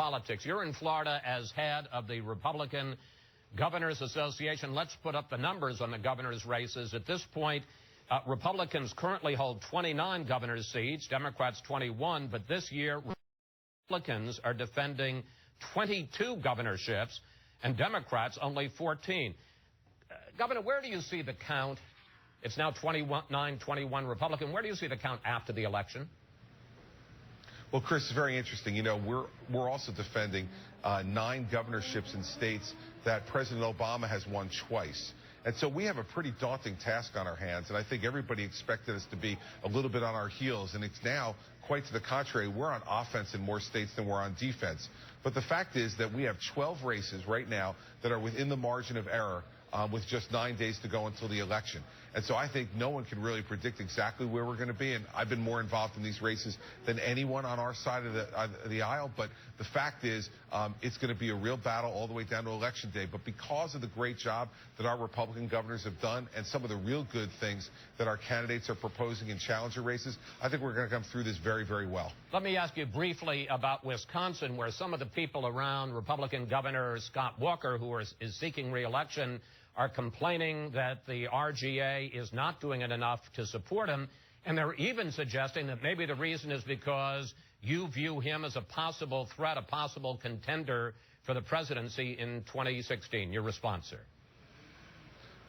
politics. You're in Florida as head of the Republican Governors Association. Let's put up the numbers on the governor's races. At this point, Republicans currently hold 29 governor's seats, Democrats 21, but this year Republicans are defending 22 governorships and Democrats only 14. Governor, where do you see the count? It's now 29-21 Republican. Where do you see the count after the election? Well, Chris, it's very interesting. You know, we're also defending 9 governorships in states that President Obama has won twice. And so we have a pretty daunting task on our hands, and I think everybody expected us to be a little bit on our heels, and it's now quite to the contrary. We're on offense in more states than we're on defense. But the fact is that we have 12 races right now that are within the margin of error with just 9 days to go until the election. And so I think no one can really predict exactly where we're going to be. And I've been more involved in these races than anyone on our side of the aisle. But the fact is, it's going to be a real battle all the way down to Election Day. But because of the great job that our Republican governors have done and some of the real good things that our candidates are proposing in challenger races, I think we're going to come through this very, very well. Let me ask you briefly about Wisconsin, where some of the people around Republican Governor Scott Walker, who is seeking re-election, are complaining that the RGA is not doing it enough to support him. And they're even suggesting that maybe the reason is because you view him as a possible threat, a possible contender for the presidency in 2016. Your response, sir?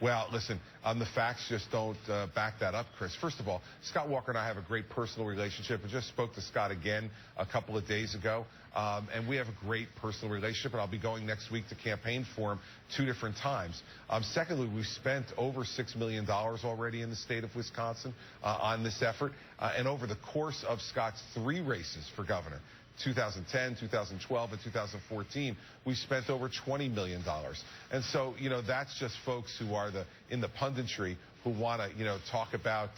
Well, listen, the facts just don't back that up, Chris. First of all, Scott Walker and I have a great personal relationship. I just spoke to Scott again a couple of days ago, and we have a great personal relationship, and I'll be going next week to campaign for him 2 different times. Secondly, we've spent over $6 million already in the state of Wisconsin on this effort, and over the course of Scott's 3 races for governor, 2010, 2012, and 2014, we spent over $20 million. And so, you know, that's just folks who are in the punditry who want to, you know, talk about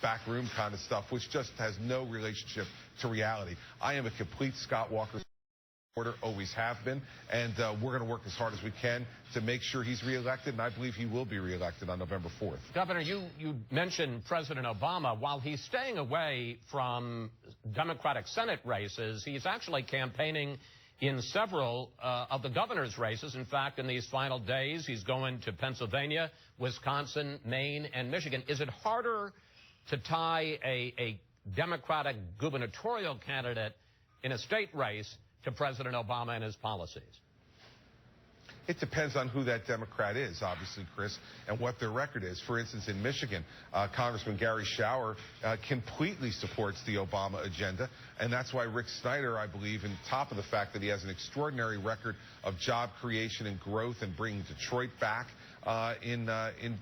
backroom kind of stuff, which just has no relationship to reality. I am a complete Scott Walker supporter, always have been, and we're going to work as hard as we can to make sure he's reelected, and I believe he will be reelected on November 4th. Governor, you mentioned President Obama. While he's staying away from Democratic Senate races, he's actually campaigning in several of the governor's races. In fact, in these final days, he's going to Pennsylvania, Wisconsin, Maine, and Michigan. Is it harder to tie a Democratic gubernatorial candidate in a state race to President Obama and his policies? It depends on who that Democrat is, obviously, Chris, and what their record is. For instance, in Michigan, Congressman Gary Schauer completely supports the Obama agenda, and that's why Rick Snyder, I believe, on top of the fact that he has an extraordinary record of job creation and growth and bringing Detroit back in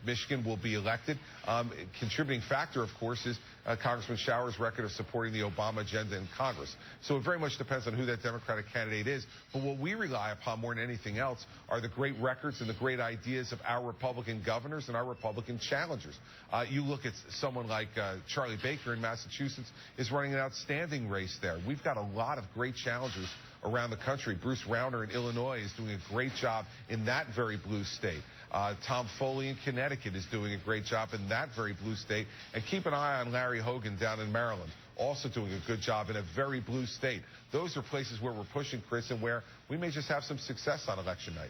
Michigan, will be elected. A contributing factor, of course, is Congressman Schauer's record of supporting the Obama agenda in Congress. So it very much depends on who that Democratic candidate is. But what we rely upon more than anything else are the great records and the great ideas of our Republican governors and our Republican challengers. You look at someone like Charlie Baker in Massachusetts is running an outstanding race there. We've got a lot of great challengers around the country. Bruce Rauner in Illinois is doing a great job in that very blue state. Tom Foley in Connecticut is doing a great job in that very blue state. And keep an eye on Larry Hogan down in Maryland, also doing a good job in a very blue state. Those are places where we're pushing, Chris, and where we may just have some success on election night.